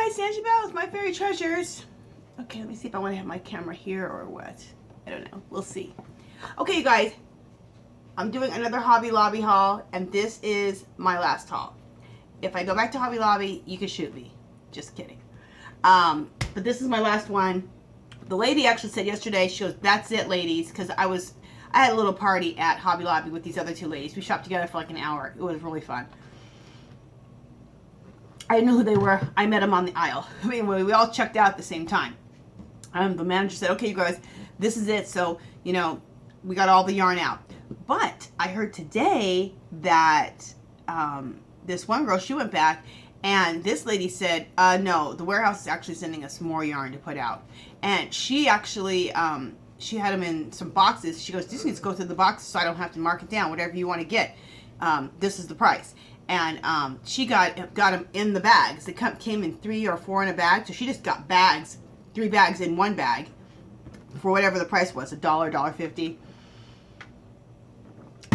guys, Angie Bell with My Fairy Treasures. Okay, let me see if I want to have my camera here or what. I don't know. We'll see. Okay, you guys. I'm doing another Hobby Lobby haul, and this is my last haul. If I go back to Hobby Lobby, you can shoot me. Just kidding. But this is my last one. The lady actually said yesterday, she goes, "That's it, ladies," because I had a little party at Hobby Lobby with these other two ladies. We shopped together for like an hour. It was really fun. I knew who they were. I met them on the aisle. I mean, we all checked out at the same time. The manager said, "Okay, you guys, this is it." So, you know, we got all the yarn out. But I heard today that this one girl, she went back, and this lady said, no, the warehouse is actually sending us more yarn to put out. And she actually, she had them in some boxes. She goes, "This needs to go through the boxes so I don't have to mark it down. Whatever you want to get, this is the price." And she got them in the bags. They came in 3 or 4 in a bag. So she just got bags, 3 bags in one bag for whatever the price was, $1, $1.50.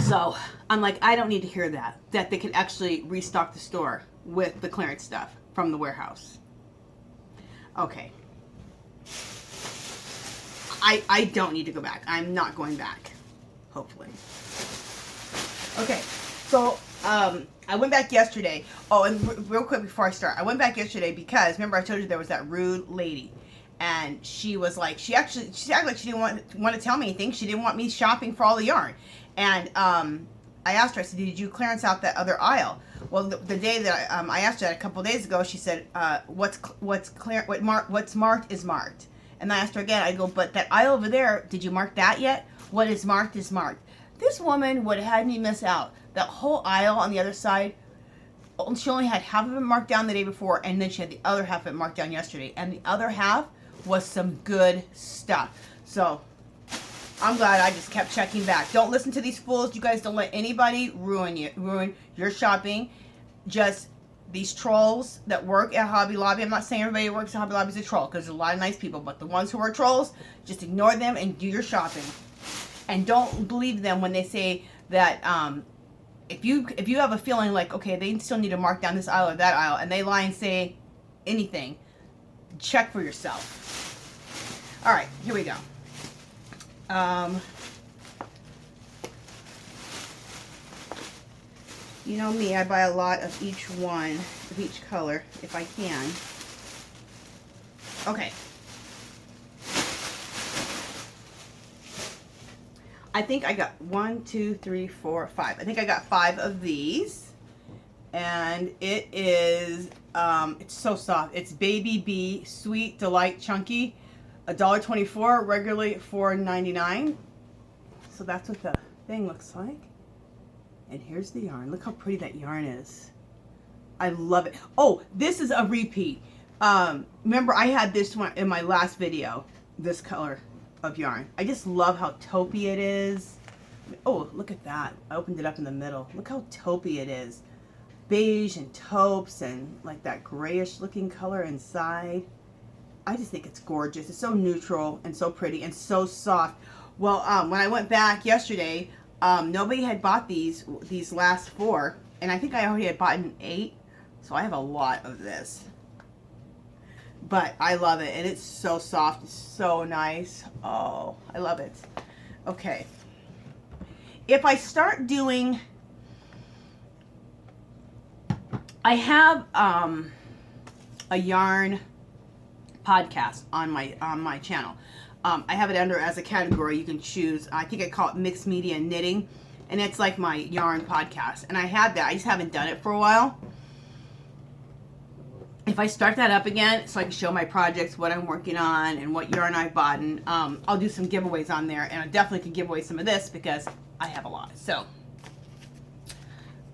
So I'm like, I don't need to hear that they can actually restock the store with the clearance stuff from the warehouse. Okay. I don't need to go back. I'm not going back. Hopefully. Okay. So, I went back yesterday. Oh, and real quick before I start, I went back yesterday because, remember I told you there was that rude lady. And she was like, she acted like she didn't want to tell me anything. She didn't want me shopping for all the yarn. And I asked her, I said, "Did you clearance out that other aisle?" Well, the day that I asked her that a couple of days ago, she said, what's marked is marked. And I asked her again, I go, "But that aisle over there, did you mark that yet? What is marked is marked." This woman would have had me miss out. That whole aisle on the other side, she only had half of it marked down the day before, and then she had the other half of it marked down yesterday. And the other half was some good stuff. So I'm glad I just kept checking back. Don't listen to these fools. You guys don't let anybody ruin your shopping. Just these trolls that work at Hobby Lobby. I'm not saying everybody who works at Hobby Lobby is a troll, because there's a lot of nice people, but the ones who are trolls, just ignore them and do your shopping. And don't believe them when they say that if you have a feeling like, okay, they still need to mark down this aisle or that aisle, and they lie and say anything, check for yourself. All right, here we go. You know me, I buy a lot of each one, of each color, if I can. Okay. I think I got 1, 2, 3, 4, 5. I think I got 5 of these. And it is, it's so soft. It's Baby Bee Sweet Delight Chunky. $1.24, regularly $4.99. So that's what the thing looks like. And here's the yarn. Look how pretty that yarn is. I love it. Oh, this is a repeat. Remember, I had this one in my last video, this color of yarn. I just love how taupey it is. Oh, look at that. I opened it up in the middle. Look how taupey it is. Beige and taupes and like that grayish looking color inside. I just think it's gorgeous. It's so neutral and so pretty and so soft. Well, when I went back yesterday, nobody had bought these last 4, and I think I already had bought 8, so I have a lot of this. But I love it, and it's so soft, it's so nice. Oh, I love it. Okay. If I start doing, I have a yarn podcast on my channel. I have it under as a category. You can choose. I think I call it mixed media knitting, and it's like my yarn podcast. And I had that. I just haven't done it for a while. If I start that up again, so I can show my projects, what I'm working on, and what yarn I've bought, and I'll do some giveaways on there, and I definitely can give away some of this because I have a lot. So,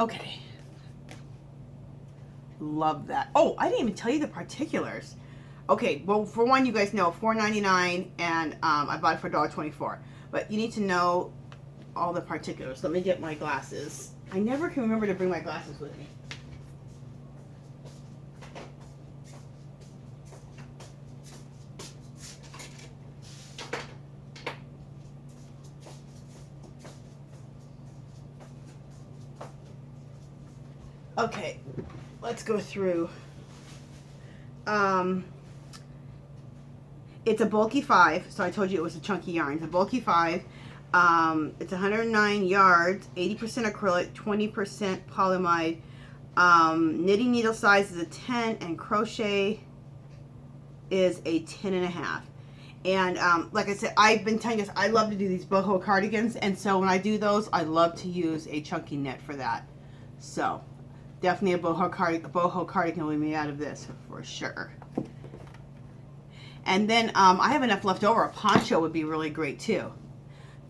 okay. Love that. Oh, I didn't even tell you the particulars. Okay, well, for one, you guys know, $4.99, and I bought it for $1.24. But you need to know all the particulars. Let me get my glasses. I never can remember to bring my glasses with me. Okay, let's go through. it's a bulky 5, so I told you it was a chunky yarn. It's a bulky 5. It's 109 yards, 80% acrylic, 20% polyamide. Knitting needle size is a 10, and crochet is a 10.5. And like I said, I've been telling you this, I love to do these boho cardigans, and so when I do those, I love to use a chunky knit for that. So definitely a boho cardigan will be made out of this for sure. And then I have enough left over. A poncho would be really great too,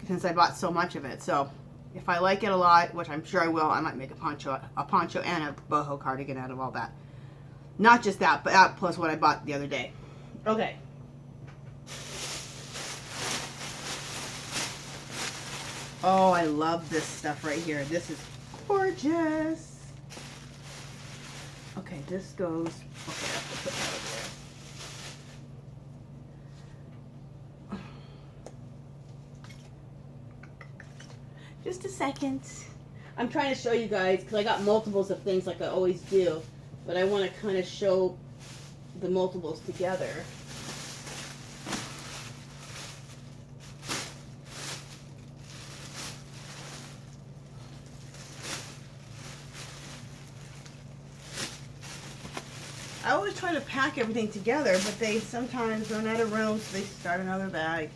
since I bought so much of it. So if I like it a lot, which I'm sure I will, I might make a poncho and a boho cardigan out of all that. Not just that, but that plus what I bought the other day. Okay. Oh, I love this stuff right here. This is gorgeous. Okay, this goes. Okay, I have to put that over there. Just a second. I'm trying to show you guys because I got multiples of things like I always do, but I want to kind of show the multiples together. I always try to pack everything together, but they sometimes run out of room, so they start another bag.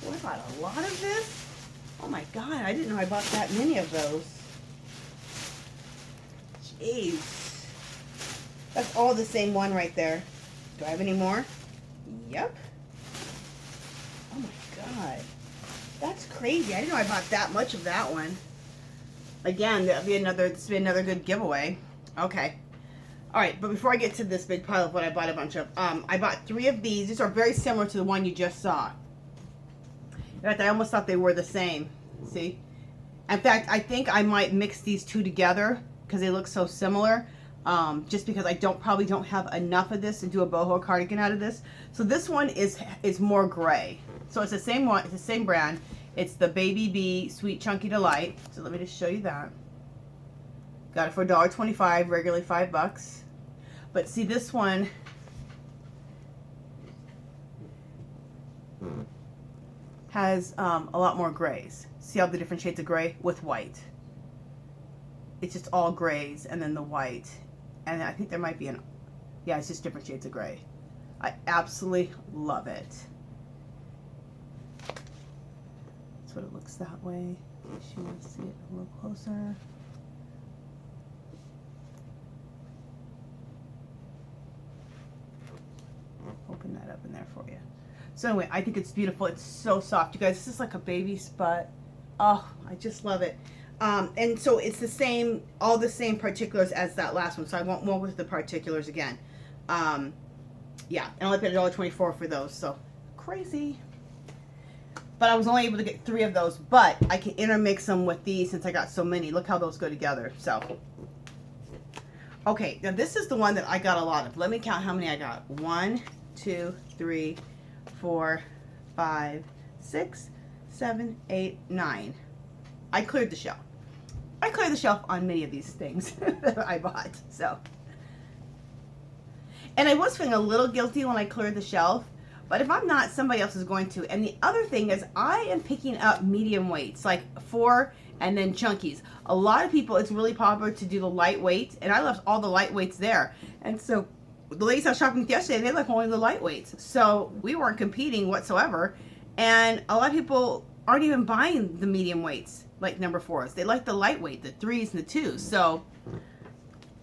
Oh, I bought a lot of this. Oh my God, I didn't know I bought that many of those. Jeez. That's all the same one right there. Do I have any more? Yep. Oh my God. That's crazy. I didn't know I bought that much of that one. Again, this will be another good giveaway. Okay. All right, but before I get to this big pile of what I bought a bunch of, I bought 3 of these. These are very similar to the one you just saw. In fact, I almost thought they were the same. See? In fact, I think I might mix these 2 together because they look so similar. Just because I probably don't have enough of this to do a boho cardigan out of this. So this one is more gray. So it's the same one. It's the same brand. It's the Baby Bee Sweet Chunky Delight. So let me just show you that. Got it for $1.25, regularly $5. But see, this one has a lot more grays. See all the different shades of gray with white. It's just all grays and then the white. And I think there might be yeah, it's just different shades of gray. I absolutely love it. That's what it looks that way. If you want to see it a little closer. Open that up in there for you. So anyway, I think it's beautiful. It's so soft. You guys, this is like a baby spot. Oh, I just love it. And so it's the same, all the same particulars as that last one. So I won't go with the particulars again. Yeah, and I only paid $1.24 for those. So crazy. But I was only able to get 3 of those. But I can intermix them with these since I got so many. Look how those go together. So, okay, now this is the one that I got a lot of. Let me count how many I got. 1, 2, 3, 4, 5, 6, 7, 8, 9. I cleared the shelf. I cleared the shelf on many of these things that I bought. So, and I was feeling a little guilty when I cleared the shelf, but if I'm not, somebody else is going to. And the other thing is I am picking up medium weights, like 4 and then chunkies. A lot of people, it's really popular to do the lightweight, and I left all the lightweights there. And so the ladies I was shopping with yesterday, they like only the lightweights. So we weren't competing whatsoever. And a lot of people aren't even buying the medium weights, like number 4s. They like the lightweight, the 3s and the 2s. So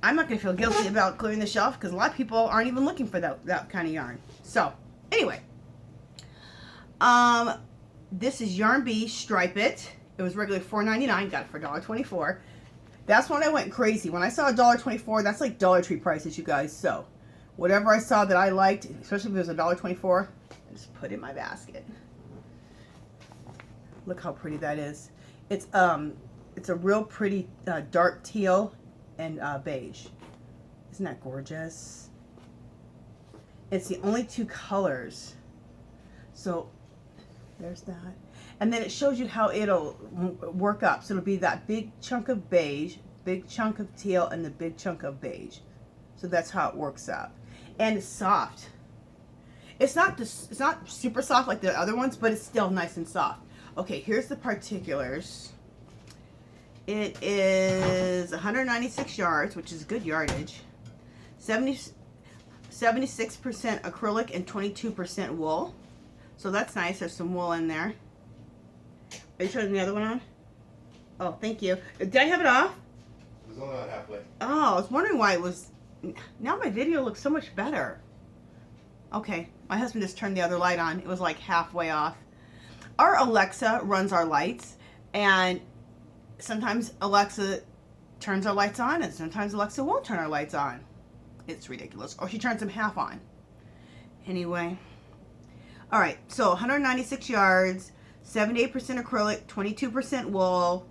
I'm not going to feel guilty about clearing the shelf because a lot of people aren't even looking for that kind of yarn. So anyway, this is Yarn Bee Stripe It. It was regularly $4.99. Got it for $1.24. That's when I went crazy. When I saw $1.24, that's like Dollar Tree prices, you guys. So whatever I saw that I liked, especially if it was $1.24, I just put it in my basket. Look how pretty that is. It's a real pretty dark teal and beige. Isn't that gorgeous? It's the only 2 colors. So there's that. And then it shows you how it'll work up. So it'll be that big chunk of beige, big chunk of teal, and the big chunk of beige. So that's how it works up. and it's soft. It's not super soft like the other ones, but it's still nice and soft. Okay, here's the particulars. It is 196 yards, which is good yardage. 76% acrylic and 22% wool. So that's nice. There's some wool in there. Are you turning the other one on? Oh, thank you. Did I have it off? It was only on halfway. Oh, I was wondering why it was... Now my video looks so much better. Okay, my husband just turned the other light on. It was like halfway off. Our Alexa runs our lights, and sometimes Alexa turns our lights on, and sometimes Alexa won't turn our lights on. It's ridiculous. Or she turns them half on. Anyway. Alright, so 196 yards, 78% acrylic, 22% wool.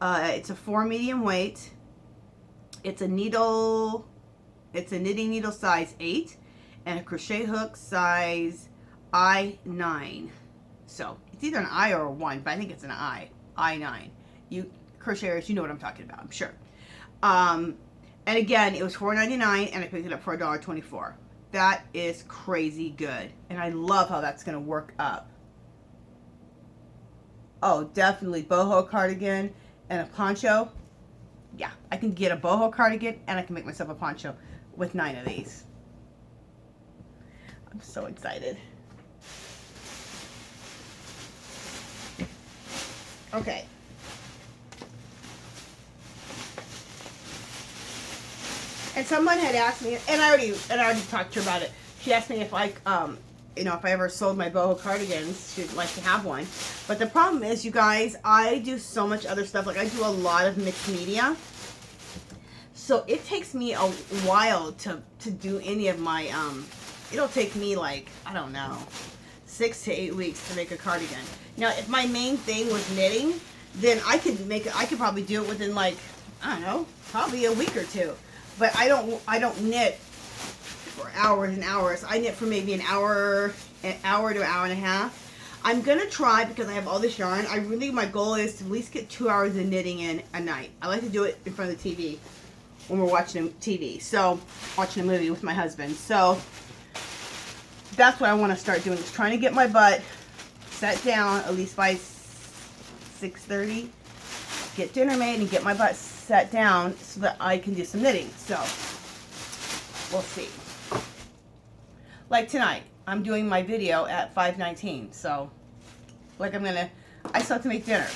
It's a 4 medium weight. It's a knitting needle size 8 and a crochet hook size I9. So it's either an I or a 1, but I think it's an I9. You crocheters, you know what I'm talking about, I'm sure. And again, it was $4.99 and I picked it up for $1.24. That is crazy good, and I love how that's going to work up. Oh, definitely boho cardigan and a poncho. Yeah, I can get a boho cardigan and I can make myself a poncho with 9 of these. I'm so excited. Okay. And someone had asked me, and I already talked to her about it. She asked me if if I ever sold my boho cardigans, she'd like to have one. But the problem is, you guys, I do so much other stuff. Like I do a lot of mixed media. So it takes me a while to do any of my, it'll take me like, I don't know, 6 to 8 weeks to make a cardigan. Now, if my main thing was knitting, then I could probably do it within like, I don't know, probably a week or two. But I don't knit for hours and hours. I knit for maybe an hour to an hour and a half. I'm gonna try, because I have all this yarn. My goal is to at least get 2 hours of knitting in a night. I like to do it in front of the TV when we're watching TV. So, watching a movie with my husband. So, that's what I want to start doing, is trying to get my butt set down at least by 6:30. Get dinner made and get my butt set down so that I can do some knitting. So, we'll see. Like tonight, I'm doing my video at 5:19. So, like I still have to make dinner.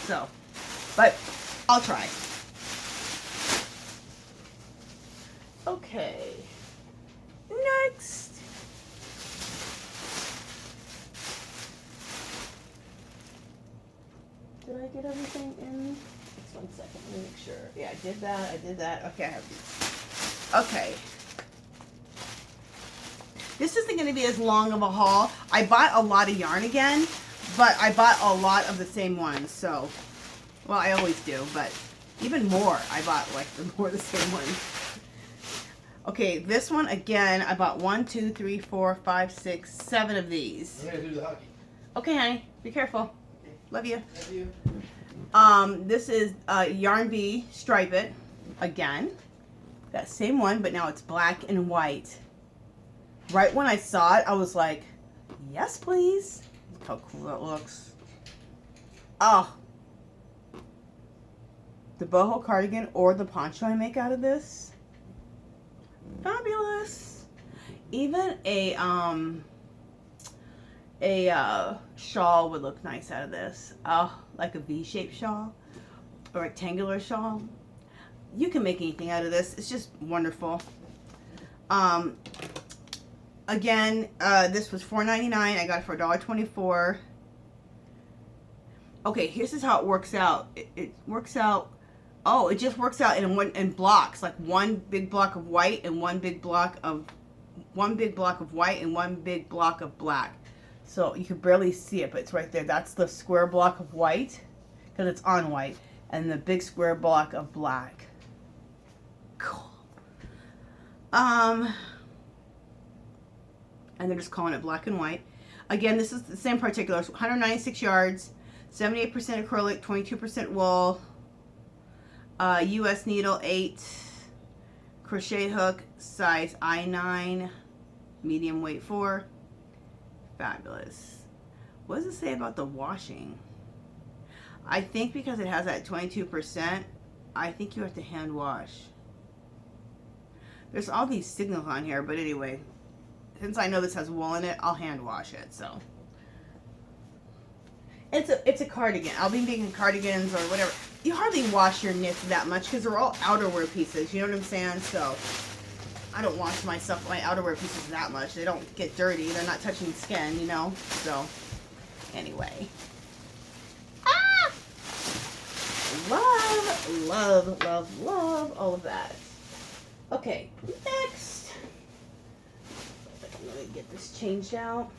So, but I'll try. Okay. Next. Did I get everything in? Just 1 second, let me make sure. Yeah, I did that. Okay, I have these. Okay. This isn't going to be as long of a haul. I bought a lot of yarn again, but I bought a lot of the same ones, so, well, I always do, but even more, I bought like the same ones. Okay, this one, again, I bought 1, 2, 3, 4, 5, 6, 7 of these. I'm going to do the hockey. Okay, honey, be careful. Okay. Love you. Love you. This is Yarn Bee Stripe It, again. That same one, but now it's black and white. Right when I saw it, I was like, yes, please. Look how cool that looks. Oh. The boho cardigan or the poncho I make out of this. Fabulous. Even a shawl would look nice out of this. Oh, like a V-shaped shawl. A rectangular shawl. You can make anything out of this. It's just wonderful. Again, this was $4.99. I got it for $1.24. Okay, here's how it works out. It works out. Oh, it just works out in blocks, like one big block of white and one big block of white and one big block of black. So you can barely see it, but it's right there. That's the square block of white, because it's on white, and the big square block of black. Cool. And they're just calling it black and white. Again, this is the same particulars. 196 yards, 78% acrylic, 22% wool, US needle 8, crochet hook size I9, medium weight 4. Fabulous. What does it say about the washing? I think because it has that 22%, I think you have to hand wash. There's all these signals on here, but anyway, since I know this has wool in it, I'll hand wash it. So it's a cardigan. I'll be making cardigans or whatever. You hardly wash your knits that much because they're all outerwear pieces. You know what I'm saying? So I don't wash my outerwear pieces that much. They don't get dirty. They're not touching skin, you know. So anyway, love all of that. Okay, next. Let me get this changed out.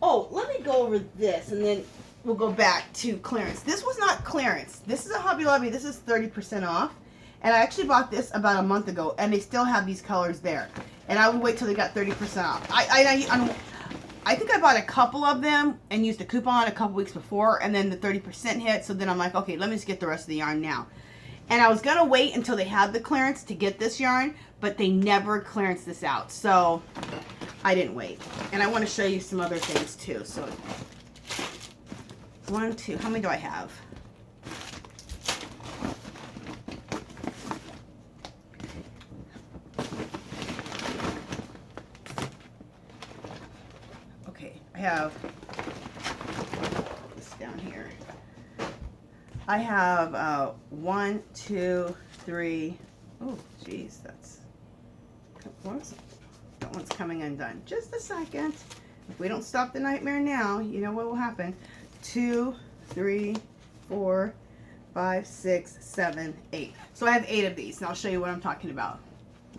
Oh, let me go over this and then we'll go back to clearance. This was not clearance. This is a Hobby Lobby. This is 30% off. And I actually bought this about a month ago and they still have these colors there. And I would wait till they got 30% off. I think I bought a couple of them and used a coupon a couple weeks before and then the 30% hit. So then I'm like, okay, let me just get the rest of the yarn now. And I was going to wait until they had the clearance to get this yarn, but they never clearanced this out. So I didn't wait. And I want to show you some other things too. So 1, 2, how many do I have? Okay, I have this down here. I have 1, 2, 3. Oh, geez, that one's coming undone. Just a second. If we don't stop the nightmare now, you know what will happen. 2, 3, 4, 5, 6, 7, 8. So I have 8 of these, and I'll show you what I'm talking about.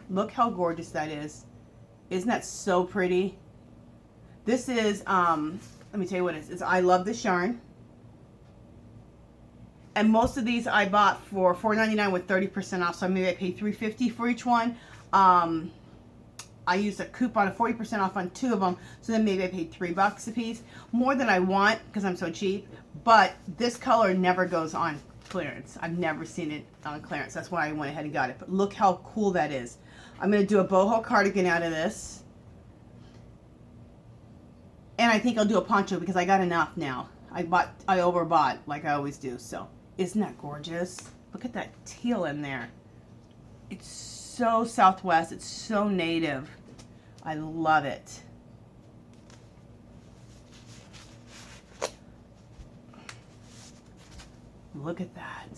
Look how gorgeous that is. Isn't that so pretty? This is, let me tell you what it is. I love this yarn. And most of these I bought for $4.99 with 30% off. So maybe I paid $3.50 for each one. I used a coupon of 40% off on 2 of them. So then maybe I paid $3 a piece. More than I want because I'm so cheap. But this color never goes on clearance. I've never seen it on clearance. That's why I went ahead and got it. But look how cool that is. I'm going to do a boho cardigan out of this. And I think I'll do a poncho because I got enough now. I overbought like I always do. So isn't that gorgeous? Look at that teal in there. It's so Southwest. It's so native. I love it. Look at that.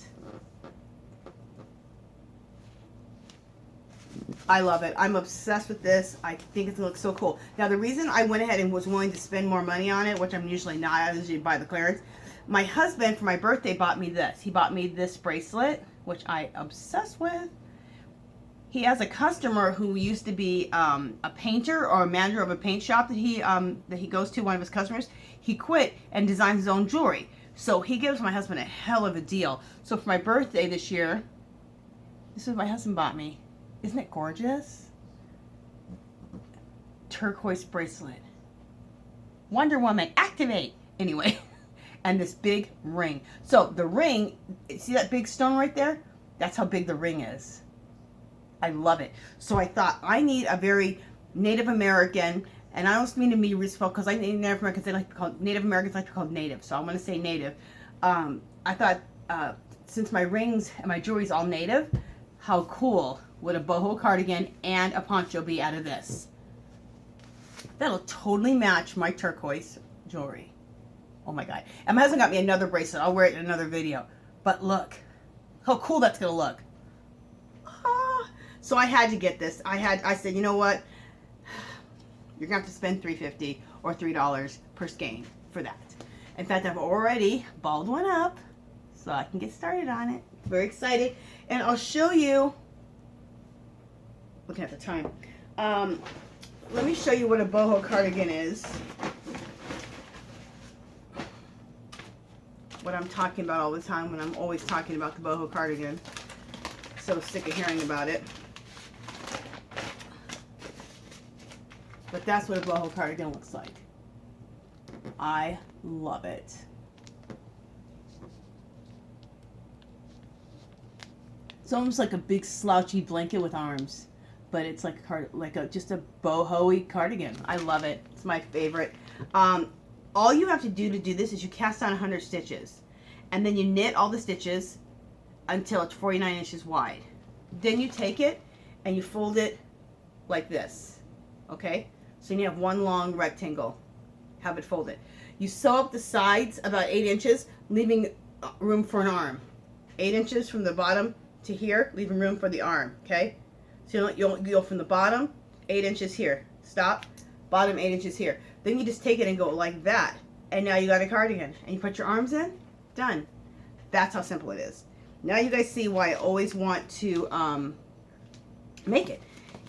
I love it. I'm obsessed with this. I think it looks so cool. Now, the reason I went ahead and was willing to spend more money on it, which I'm usually not, I usually buy the clearance. My husband, for my birthday, bought me this. He bought me this bracelet, which I'm obsessed with. He has a customer who used to be a painter or a manager of a paint shop that he goes to, one of his customers. He quit and designed his own jewelry. So he gives my husband a hell of a deal. So for my birthday this year, this is what my husband bought me. Isn't it gorgeous? Turquoise bracelet. Wonder Woman, activate! Anyway, and this big ring. So the ring, see that big stone right there? That's how big the ring is. I love it. So I thought I need a very Native American, and I don't mean to be respectful because I think Native Americans, they like to be called, Native Americans like to be called native. So I'm going to say native. I thought since my rings and my jewelry's all native, how cool would a boho cardigan and a poncho be out of this? That'll totally match my turquoise jewelry. Oh my God. And my husband got me another bracelet. I'll wear it in another video. But look how cool that's going to look. Ah. So I had to get this. I said, you know what? You're going to have to spend $3.50 or $3 per skein for that. In fact, I've already balled one up so I can get started on it. Very excited. And I'll show you, looking at the time, let me show you what a boho cardigan is. What I'm talking about all the time when I'm always talking about the boho cardigan. So sick of hearing about it. But that's what a boho cardigan looks like. I love it. It's almost like a big slouchy blanket with arms. but it's like just a boho-y cardigan. I love it. It's my favorite. All you have to do this is you cast on 100 stitches, and then you knit all the stitches until it's 49 inches wide. Then you take it and you fold it like this, okay? So you have one long rectangle. Have it folded. You sew up the sides about 8 inches, leaving room for an arm. 8 inches from the bottom to here, leaving room for the arm, okay? So you'll go from the bottom, 8 inches here. Stop. Bottom 8 inches here. Then you just take it and go like that. And now you got a cardigan. And you put your arms in. Done. That's how simple it is. Now you guys see why I always want to make it.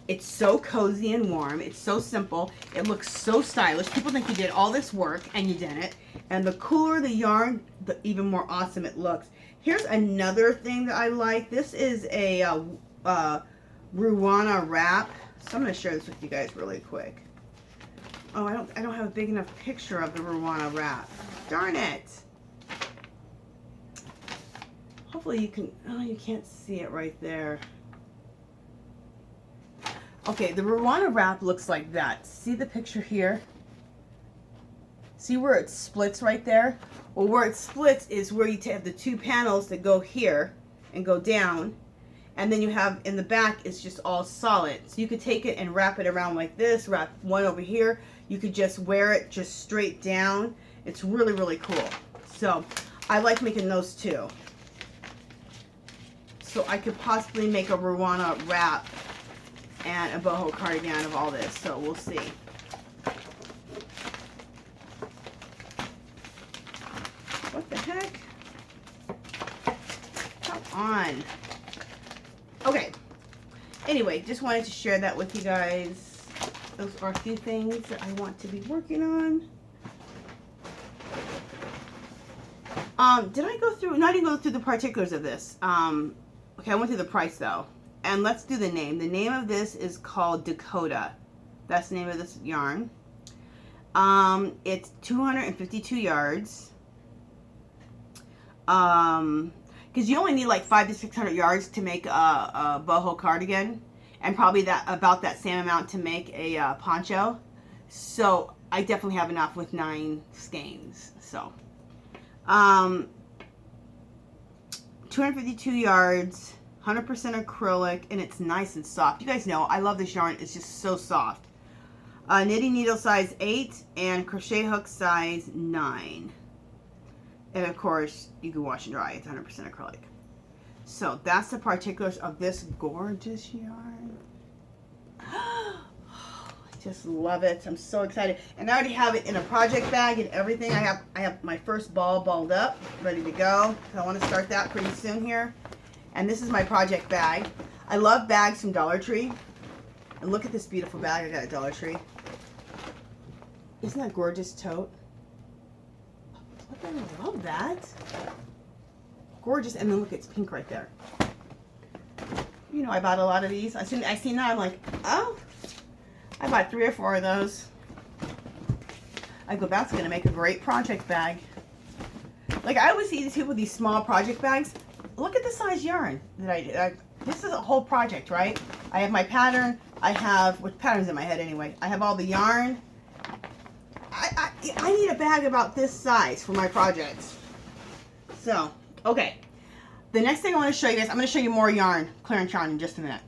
It's so cozy and warm. It's so simple. It looks so stylish. People think you did all this work and you didn't. And the cooler the yarn, the even more awesome it looks. Here's another thing that I like. This is a Ruana wrap. So I'm going to share this with you guys really quick. Oh, I don't have a big enough picture of the Ruana wrap. Darn it. Hopefully you can, oh, you can't see it right there. Okay, the Ruana wrap looks like that. See the picture here? See where it splits right there? Well, where it splits is where you have the two panels that go here and go down. And then you have in the back, it's just all solid. So you could take it and wrap it around like this, wrap one over here. You could just wear it just straight down. It's really, really cool. So I like making those too. So I could possibly make a Ruana wrap and a boho cardigan of all this. So we'll see. What the heck? Come on. Okay. Anyway, just wanted to share that with you guys. Those are a few things that I want to be working on. Did I go through, no, I didn't go through the particulars of this. Okay, I went through the price though. And let's do the name. The name of this is called Dakota. That's the name of this yarn. It's 252 yards. Because you only need like 500 to 600 yards to make a boho cardigan, and probably about that same amount to make a poncho. So I definitely have enough with 9 skeins. So 252 yards, 100% acrylic, and it's nice and soft. You guys know I love this yarn. It's just so soft. Knitting needle size 8 and crochet hook size 9. And of course, you can wash and dry. It's 100% acrylic. So that's the particulars of this gorgeous yarn. I just love it. I'm so excited. And I already have it in a project bag and everything. I have my first ball balled up, ready to go. So I want to start that pretty soon here. And this is my project bag. I love bags from Dollar Tree. And look at this beautiful bag I got at Dollar Tree. Isn't that gorgeous tote? I love that. Gorgeous. And then look, it's pink right there. You know, I bought a lot of these. I seen that, I'm like, oh, I bought 3 or 4 of those. I go, that's going to make a great project bag. Like, I always see these people with these small project bags. Look at the size yarn that I did. This is a whole project, right? I have my pattern. I have, which pattern's in my head anyway. I have all the yarn. I need a bag about this size for my projects. So, okay. The next thing I want to show you guys, I'm going to show you more yarn, clearance yarn, in just a minute.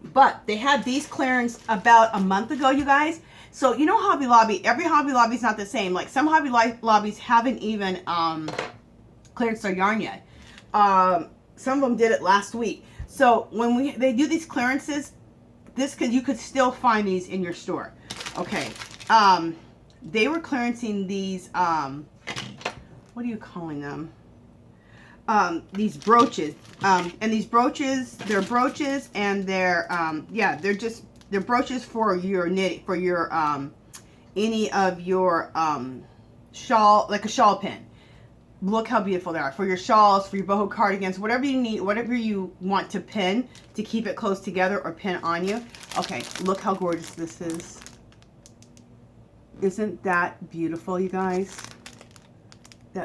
But they had these clearance about a month ago, you guys. So, you know Hobby Lobby, every Hobby Lobby is not the same. Like, some Hobby Lobbies haven't even clearance their yarn yet. Some of them did it last week. So, when they do these clearances, you could still find these in your store. Okay. They were clearancing these, what are you calling them? These brooches. And these brooches, they're brooches and they're, yeah, they're brooches for your knitting, for your, any of your, shawl, like a shawl pin. Look how beautiful they are. For your shawls, for your boho cardigans, whatever you need, whatever you want to pin to keep it close together or pin on you. Okay, look how gorgeous this is. Isn't that beautiful, you guys?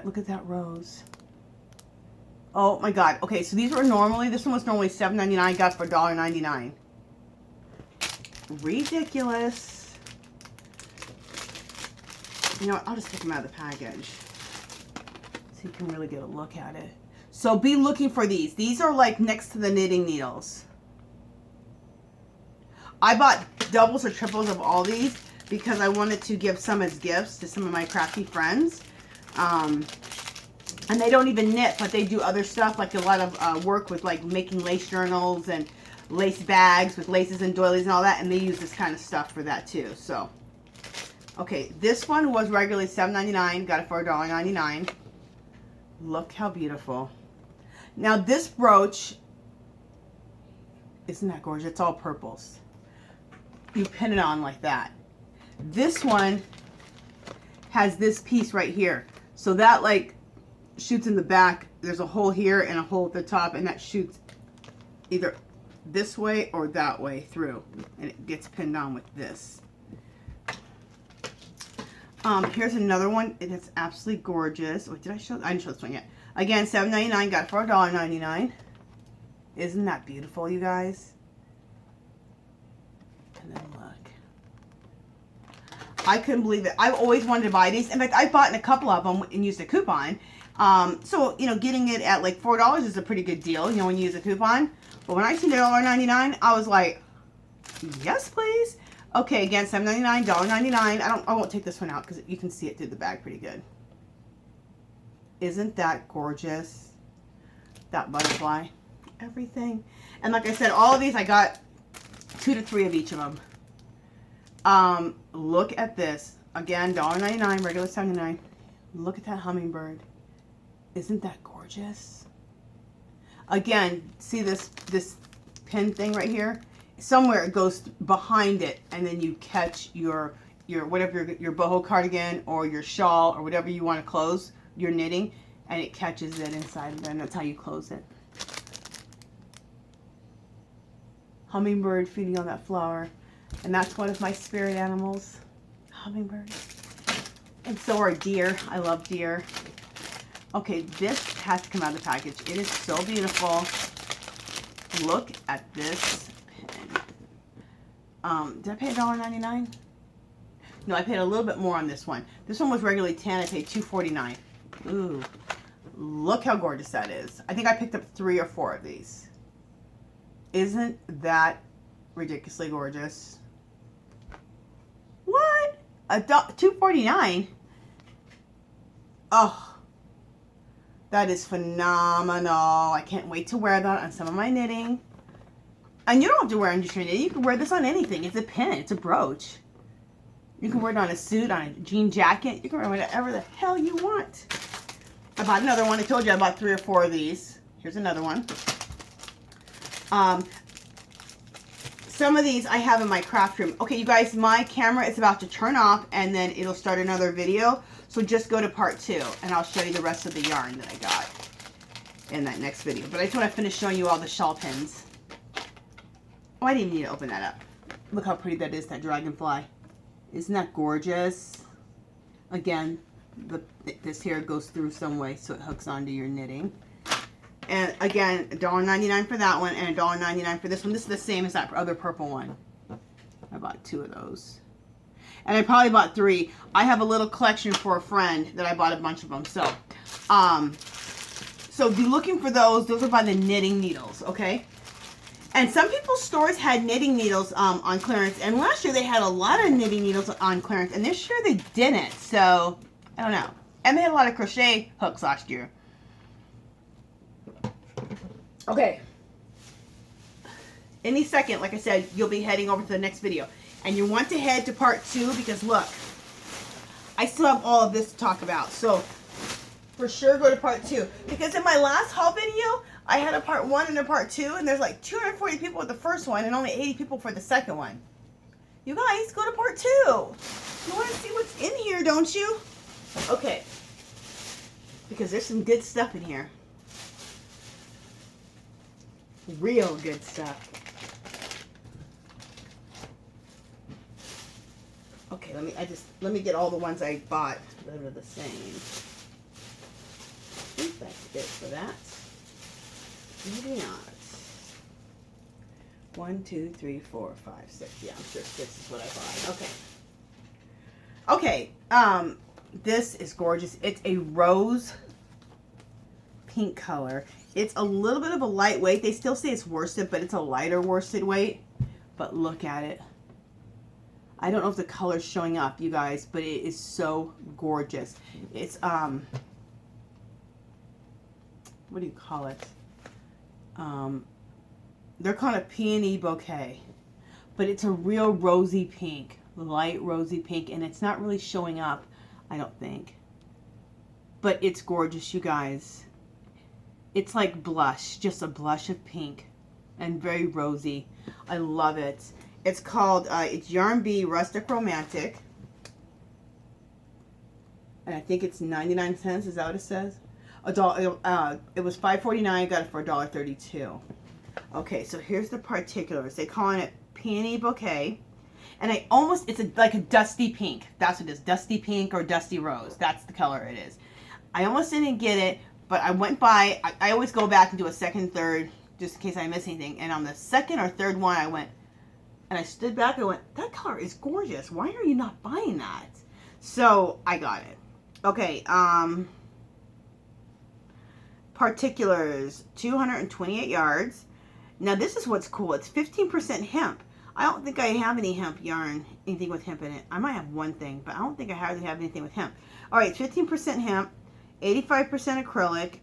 Look at that rose. Oh my god. Okay, so these were normally, this one was normally $7.99, got it for $1.99. Ridiculous. You know what, I'll just take them out of the package so you can really get a look at it. So be looking for these. These are like next to the knitting needles. I bought doubles or triples of all these because I wanted to give some as gifts to some of my crafty friends. And they don't even knit, but they do other stuff, like a lot of work with like making lace journals and lace bags with laces and doilies and all that, and they use this kind of stuff for that too. So, okay, this one was regularly $7.99, got it for $1.99. Look how beautiful. Now this brooch, isn't that gorgeous? It's all purples. You pin it on like that. This one has this piece right here. So that like shoots in the back. There's a hole here and a hole at the top, and that shoots either this way or that way through, and it gets pinned on with this. Here's another one. It is absolutely gorgeous. Wait, did I show? I didn't show this one yet. Again, $7.99, got it for $1.99. Isn't that beautiful, you guys? And then look. I couldn't believe it. I've always wanted to buy these. In fact, I bought a couple of them and used a coupon. So, you know, getting it at like $4 is a pretty good deal, you know, when you use a coupon. But when I seen $1.99, I was like, yes, please. Okay, again, $7.99, $1.99. I won't take this one out because you can see it through the bag pretty good. Isn't that gorgeous? That butterfly. Everything. And like I said, all of these, I got 2 to 3 of each of them. Look at this. Again, $1.99, regular $7.99. Look at that hummingbird. Isn't that gorgeous? Again, see this pin thing right here? Somewhere it goes behind it, and then you catch your whatever your boho cardigan or your shawl or whatever you want to close your knitting, and it catches it inside of there, and that's how you close it. Hummingbird feeding on that flower, and that's one of my spirit animals, hummingbird. And so are deer. I love deer. Okay, this has to come out of the package. It is so beautiful. Look at this pin. Did I pay $1.99? No, I paid a little bit more on this one. This one was regularly $10. I paid $2.49. Ooh, look how gorgeous that is. I think I picked up 3 or 4 of these. Isn't that ridiculously gorgeous? What? $2.49? Oh, that is phenomenal. I can't wait to wear that on some of my knitting. And you don't have to wear it on just your knitting. You can wear this on anything. It's a pin. It's a brooch. You can wear it on a suit, on a jean jacket. You can wear whatever the hell you want. I bought another one. I told you I bought 3 or 4 of these. Here's another one. Some of these I have in my craft room. Okay, you guys, my camera is about to turn off, and then it'll start another video. So just go to part 2, and I'll show you the rest of the yarn that I got in that next video. But I just want to finish showing you all the shawl pins. Oh, I didn't need to open that up. Look how pretty that is, that dragonfly. Isn't that gorgeous? Again, this here goes through some way, so it hooks onto your knitting. And again, $1.99 for that one, and $1.99 for this one. This is the same as that other purple one. I bought 2 of those. And I probably bought 3. I have a little collection for a friend that I bought a bunch of them. So, so be looking for those. Those are by the Knitting Needles, okay? And some people's stores had knitting needles on clearance. And last year they had a lot of knitting needles on clearance. And this year they didn't. So, I don't know. And they had a lot of crochet hooks last year. Okay. Any second, like I said, you'll be heading over to the next video. And you want to head to part 2 because look, I still have all of this to talk about. So for sure go to part 2. Because in my last haul video, I had a part 1 and a part 2. And there's like 240 people with the first one and only 80 people for the second one. You guys, go to part 2. You want to see what's in here, don't you? Okay. Because there's some good stuff in here. Real good stuff. Okay, let me get all the ones I bought that are the same. I think that's it for that. Maybe not. 1, 2, 3, 4, 5, 6. Yeah, I'm sure 6 is what I bought. Okay. Okay. This is gorgeous. It's a rose pink color. It's a little bit of a lightweight. They still say it's worsted, but it's a lighter worsted weight. But look at it. I don't know if the color's showing up, you guys, but it is so gorgeous. It's what do you call it? They're called a peony bouquet, but it's a real rosy pink, light rosy pink, and it's not really showing up, I don't think. But it's gorgeous, you guys. It's like blush, just a blush of pink, and very rosy. I love it. It's called, it's Yarn Bee Rustic Romantic. And I think it's 99 cents, is that what it says? It was $5.49, I got it for $1.32. Okay, so here's the particulars. They call it peony bouquet. And it's like a dusty pink. That's what it is, dusty pink or dusty rose. That's the color it is. I almost didn't get it, but I went by, I always go back and do a second, third, just in case I miss anything. And on the second or third one, I went, and I stood back and went, that color is gorgeous. Why are you not buying that? So I got it. Okay, particulars, 228 yards. Now this is what's cool. It's 15% hemp. I don't think I have any hemp yarn, anything with hemp in it. I might have one thing, but I don't think I hardly have anything with hemp. All right, 15% hemp, 85% acrylic,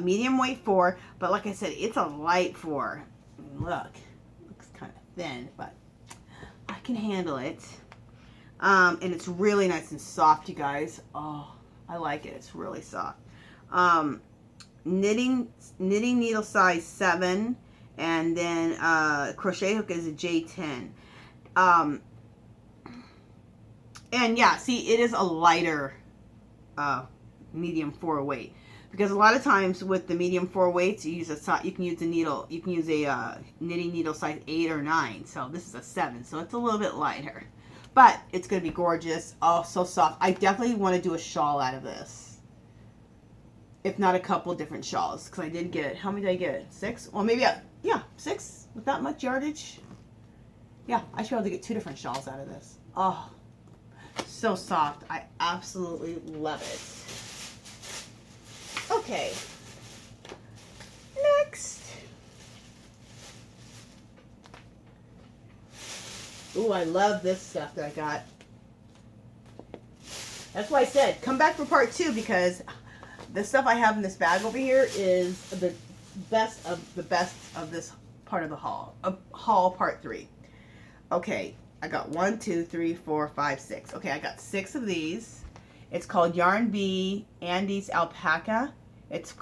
medium weight 4, but like I said, it's a light 4. Look, looks kind of thin, but I can handle it. And it's really nice and soft, you guys. Oh, I like it. It's really soft. Knitting needle size 7, and then crochet hook is a J10. And yeah, see, it is a lighter medium 4 weight, because a lot of times with the medium 4 weights, you can use a knitting needle size 8 or 9. So this is a 7, so it's a little bit lighter, but it's gonna be gorgeous. Oh, so soft. I definitely want to do a shawl out of this, if not a couple different shawls, because I did get, how many did I get? 6? Well, maybe, yeah, 6 with that much yardage. Yeah, I should be able to get 2 different shawls out of this. Oh, so soft. I absolutely love it. Okay, next. Ooh, I love this stuff that I got. That's why I said come back for part 2, because the stuff I have in this bag over here is the best of this part of the haul. Haul part 3. Okay, I got 1, 2, 3, 4, 5, 6. Okay, I got 6 of these. It's called Yarn Bee Andes Alpaca. It's